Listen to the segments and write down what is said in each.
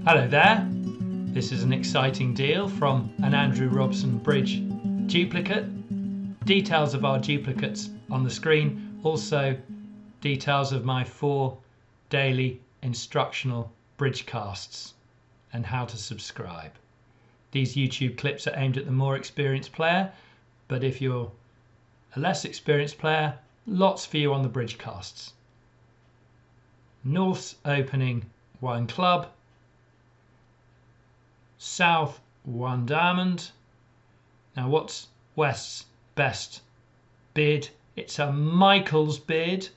Hello there, this is an exciting deal from an Andrew Robson bridge duplicate. Details of our duplicates on the screen, also details of my 4 daily instructional bridge casts and how to subscribe. These YouTube clips are aimed at the more experienced player, but if you're a less experienced player, lots for you on the bridge casts. North's opening 1 club, South 1 diamond. Now what's West's best bid? It's a Michael's bid,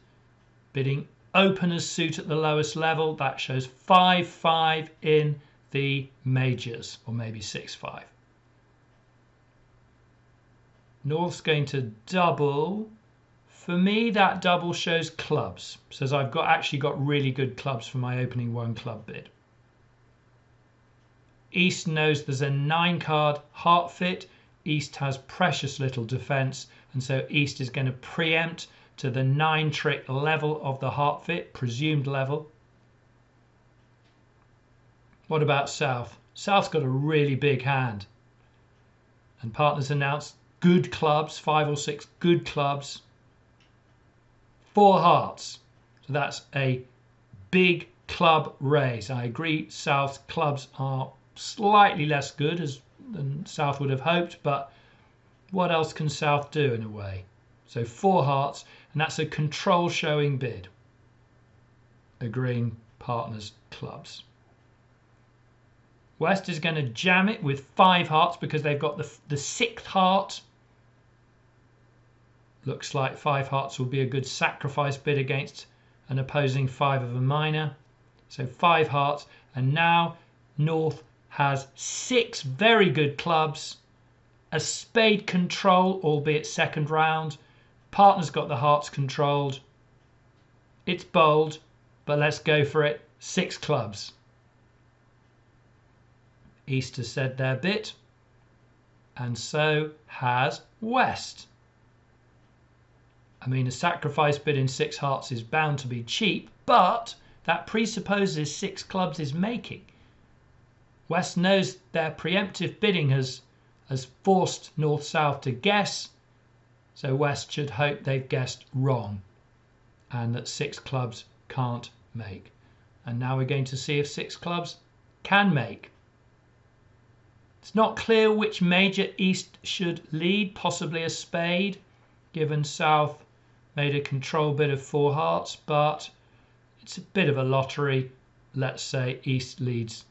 bidding opener's suit at the lowest level. That shows 5-5 in the majors, or maybe 6-5. North's going to double. For me, that double shows clubs. Says I've actually got really good clubs for my opening 1 club bid. East knows there's a 9 card heart fit. East has precious little defense, and so East is going to preempt to the 9 trick level of the heart fit, presumed level. What about South? South's got a really big hand, and partners announced good clubs, 5 or 6 good clubs, 4 hearts. So that's a big club raise. I agree, South's clubs are slightly less good than South would have hoped, but what else can South do in a way? So 4 hearts, and that's a control showing bid, agreeing partners' clubs. West is going to jam it with 5 hearts because they've got the 6th heart. Looks like 5 hearts will be a good sacrifice bid against an opposing 5 of a minor. So 5 hearts, and now North has 6 very good clubs, a spade control, albeit second round. Partner's got the hearts controlled. It's bold, but let's go for it. 6 clubs. East has said their bit, and so has West. I mean, a sacrifice bid in 6 hearts is bound to be cheap, but that presupposes 6 clubs is making. West knows their preemptive bidding has forced North-South to guess, so West should hope they've guessed wrong and that 6 clubs can't make. And now we're going to see if 6 clubs can make. It's not clear which major East should lead, possibly a spade, given South made a control bid of 4 hearts, but it's a bit of a lottery. Let's say East leads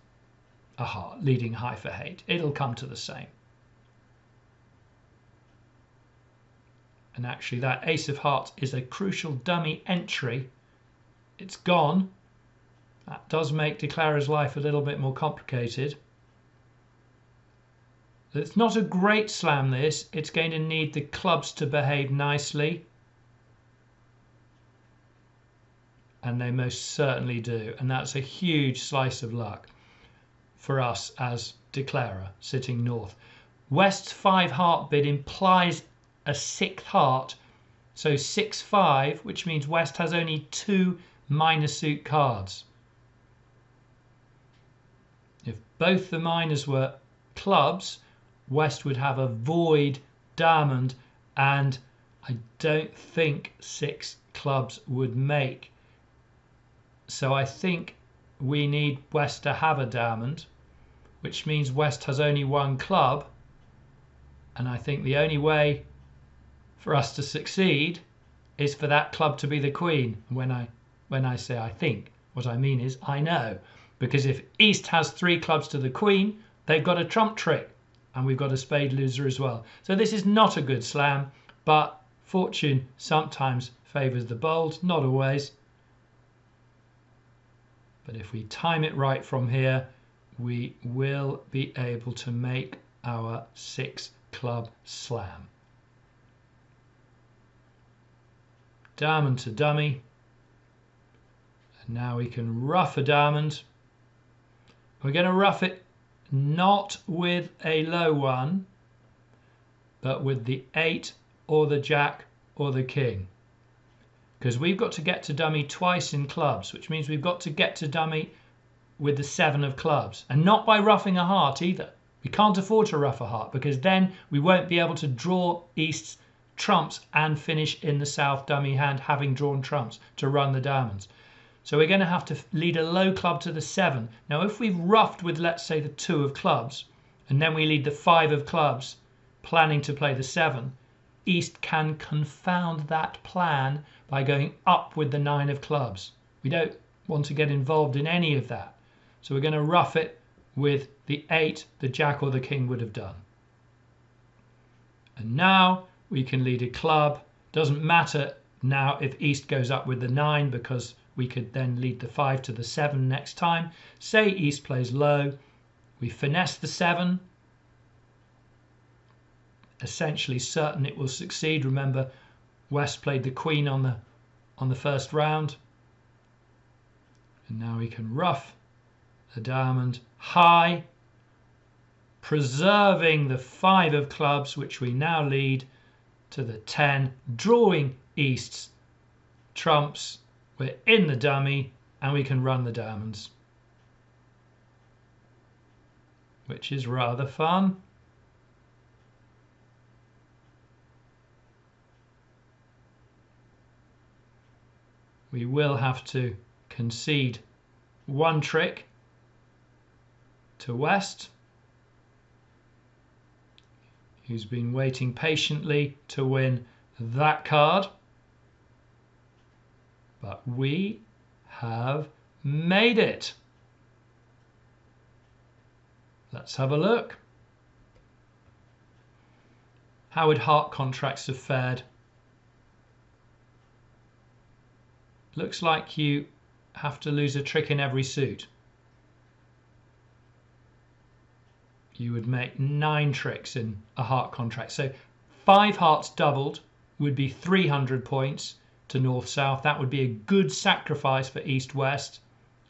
a heart, leading high for hate. It'll come to the same. And actually that ace of hearts is a crucial dummy entry. It's gone. That does make Declarer's life a little bit more complicated. It's not a great slam this. It's going to need the clubs to behave nicely. And they most certainly do. And that's a huge slice of luck for us as Declarer sitting North. West's 5 heart bid implies a 6th heart, so 6-5, which means West has only 2 minor suit cards. If both the minors were clubs, West would have a void diamond, and I don't think 6 clubs would make. So I think we need West to have a diamond, which means West has only 1 club, and I think the only way for us to succeed is for that club to be the queen. When I say I think, what I mean is I know, because if East has 3 clubs to the queen, they've got a trump trick, and we've got a spade loser as well. So this is not a good slam, but fortune sometimes favours the bold, not always. But if we time it right from here, we will be able to make our 6 club slam. Diamond to dummy. And now we can rough a diamond. We're going to rough it not with a low one, but with the 8 or the jack or the king. Because we've got to get to dummy twice in clubs, which means we've got to get to dummy with the 7 of clubs, and not by ruffing a heart either. We can't afford to ruff a heart, because then we won't be able to draw East's trumps and finish in the South dummy hand having drawn trumps to run the diamonds. So we're going to have to lead a low club to the 7. Now if we've ruffed with, let's say, the 2 of clubs, and then we lead the 5 of clubs planning to play the 7, East can confound that plan by going up with the 9 of clubs. We don't want to get involved in any of that. So we're going to rough it with the 8 the Jack or the King would have done. And now we can lead a club. Doesn't matter now if East goes up with the 9, because we could then lead the 5 to the 7 next time. Say East plays low. We finesse the 7. Essentially certain it will succeed. Remember, West played the Queen on the first round. And now we can ruff the diamond high, preserving the 5 of clubs, which we now lead to the 10, drawing East's trumps. We're in the dummy and we can run the diamonds, which is rather fun. We will have to concede one trick to West, who's been waiting patiently to win that card. But we have made it. Let's have a look. How would heart contracts have fared? Looks like you have to lose a trick in every suit. You would make 9 tricks in a heart contract. So 5 hearts doubled would be 300 points to North-South. That would be a good sacrifice for East-West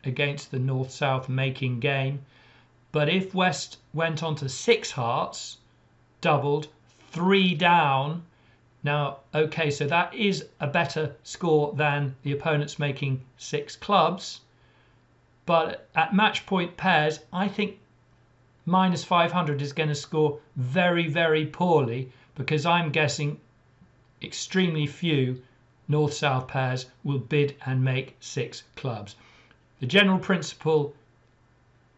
against the North-South making game. But if West went on to 6 hearts, doubled, 3 down. Now, okay, so that is a better score than the opponents making 6 clubs. But at match point pairs, I think minus 500 is going to score very, very poorly, because I'm guessing extremely few North-South pairs will bid and make 6 clubs. The general principle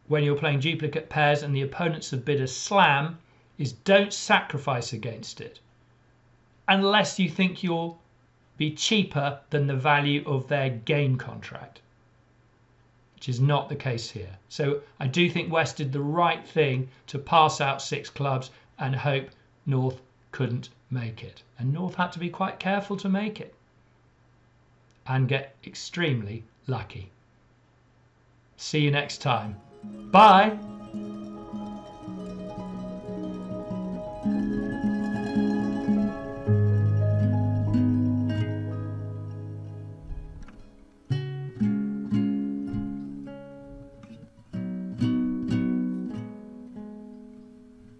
when you're playing duplicate pairs and the opponents have bid a slam is don't sacrifice against it, unless you think you'll be cheaper than the value of their game contract, which is not the case here. So I do think West did the right thing to pass out 6 clubs and hope North couldn't make it. And North had to be quite careful to make it and get extremely lucky. See you next time. Bye.